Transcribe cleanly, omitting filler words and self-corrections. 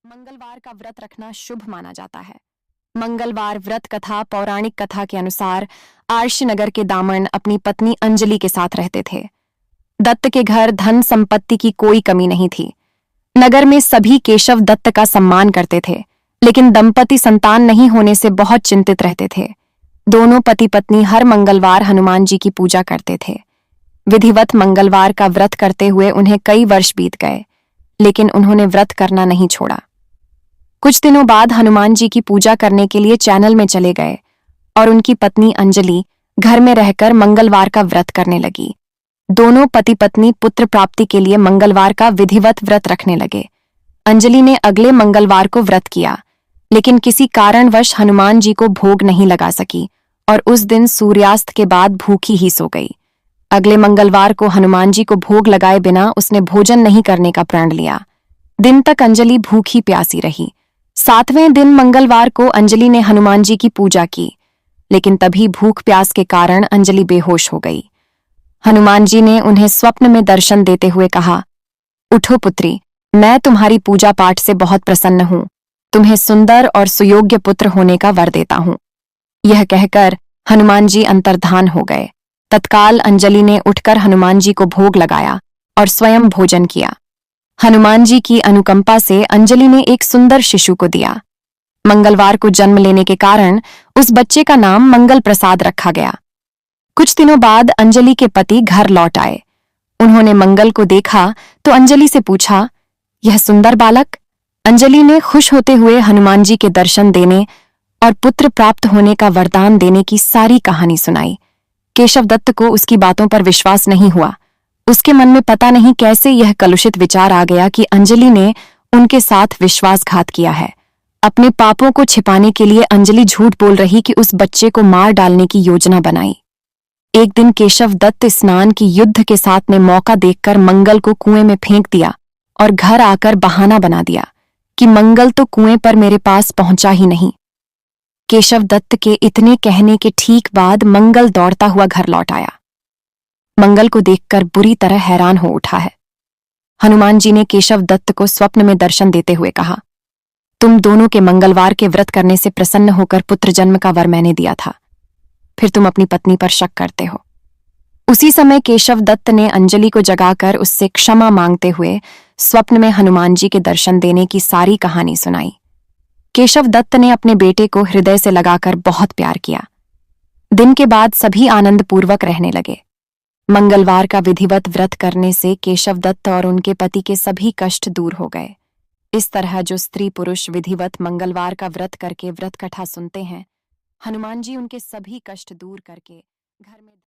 मंगलवार का व्रत रखना शुभ माना जाता है। मंगलवार व्रत कथा पौराणिक कथा के अनुसार आर्षनगर के दामन अपनी पत्नी अंजलि के साथ रहते थे। दत्त के घर धन संपत्ति की कोई कमी नहीं थी। नगर में सभी केशव दत्त का सम्मान करते थे, लेकिन दंपति संतान नहीं होने से बहुत चिंतित रहते थे। दोनों पति पत्नी हर मंगलवार हनुमान जी की पूजा करते थे। विधिवत मंगलवार का व्रत करते हुए उन्हें कई वर्ष बीत गए, लेकिन उन्होंने व्रत करना नहीं छोड़ा। कुछ दिनों बाद हनुमान जी की पूजा करने के लिए चैनल में चले गए और उनकी पत्नी अंजलि घर में रहकर मंगलवार का व्रत करने लगी। दोनों पति पत्नी पुत्र प्राप्ति के लिए मंगलवार का विधिवत व्रत रखने लगे। अंजलि ने अगले मंगलवार को व्रत किया, लेकिन किसी कारणवश हनुमान जी को भोग नहीं लगा सकी और उस दिन सूर्यास्त के बाद भूखी ही सो गई। अगले मंगलवार को हनुमान जी को भोग लगाए बिना उसने भोजन नहीं करने का प्रण लिया। दिन तक अंजलि भूखी प्यासी रही। 7वें दिन मंगलवार को अंजलि ने हनुमान जी की पूजा की, लेकिन तभी भूख प्यास के कारण अंजलि बेहोश हो गई। हनुमान जी ने उन्हें स्वप्न में दर्शन देते हुए कहा, उठो पुत्री, मैं तुम्हारी पूजा पाठ से बहुत प्रसन्न हूं। तुम्हें सुंदर और सुयोग्य पुत्र होने का वर देता हूं। यह कहकर हनुमान जी अंतर्धान हो गए। तत्काल अंजलि ने उठकर हनुमान जी को भोग लगाया और स्वयं भोजन किया। हनुमान जी की अनुकंपा से अंजलि ने एक सुंदर शिशु को दिया। मंगलवार को जन्म लेने के कारण उस बच्चे का नाम मंगल प्रसाद रखा गया। कुछ दिनों बाद अंजलि के पति घर लौट आए। उन्होंने मंगल को देखा तो अंजलि से पूछा, यह सुंदर बालक? अंजलि ने खुश होते हुए हनुमान जी के दर्शन देने और पुत्र प्राप्त होने का वरदान देने की सारी कहानी सुनाई। केशव दत्त को उसकी बातों पर विश्वास नहीं हुआ। उसके मन में पता नहीं कैसे यह कलुषित विचार आ गया कि अंजलि ने उनके साथ विश्वासघात किया है। अपने पापों को छिपाने के लिए अंजलि झूठ बोल रही कि उस बच्चे को मार डालने की योजना बनाई। एक दिन केशव दत्त स्नान की युद्ध के साथ ने मौका देखकर मंगल को कुएं में फेंक दिया और घर आकर बहाना बना दिया कि मंगल तो कुएं पर मेरे पास पहुंचा ही नहीं। केशव दत्त के इतने कहने के ठीक बाद मंगल दौड़ता हुआ घर लौट आया। मंगल को देखकर बुरी तरह हैरान हो उठा है। हनुमान जी ने केशव दत्त को स्वप्न में दर्शन देते हुए कहा, तुम दोनों के मंगलवार के व्रत करने से प्रसन्न होकर पुत्र जन्म का वर मैंने दिया था, फिर तुम अपनी पत्नी पर शक करते हो। उसी समय केशव दत्त ने अंजलि को जगाकर उससे क्षमा मांगते हुए स्वप्न में हनुमान जी के दर्शन देने की सारी कहानी सुनाई। केशव दत्त ने अपने बेटे को हृदय से लगाकर बहुत प्यार किया। दिन के बाद सभी आनंदपूर्वक रहने लगे। मंगलवार का विधिवत व्रत करने से केशव दत्त और उनके पति के सभी कष्ट दूर हो गए। इस तरह जो स्त्री पुरुष विधिवत मंगलवार का व्रत करके व्रत कथा सुनते हैं, हनुमान जी उनके सभी कष्ट दूर करके घर में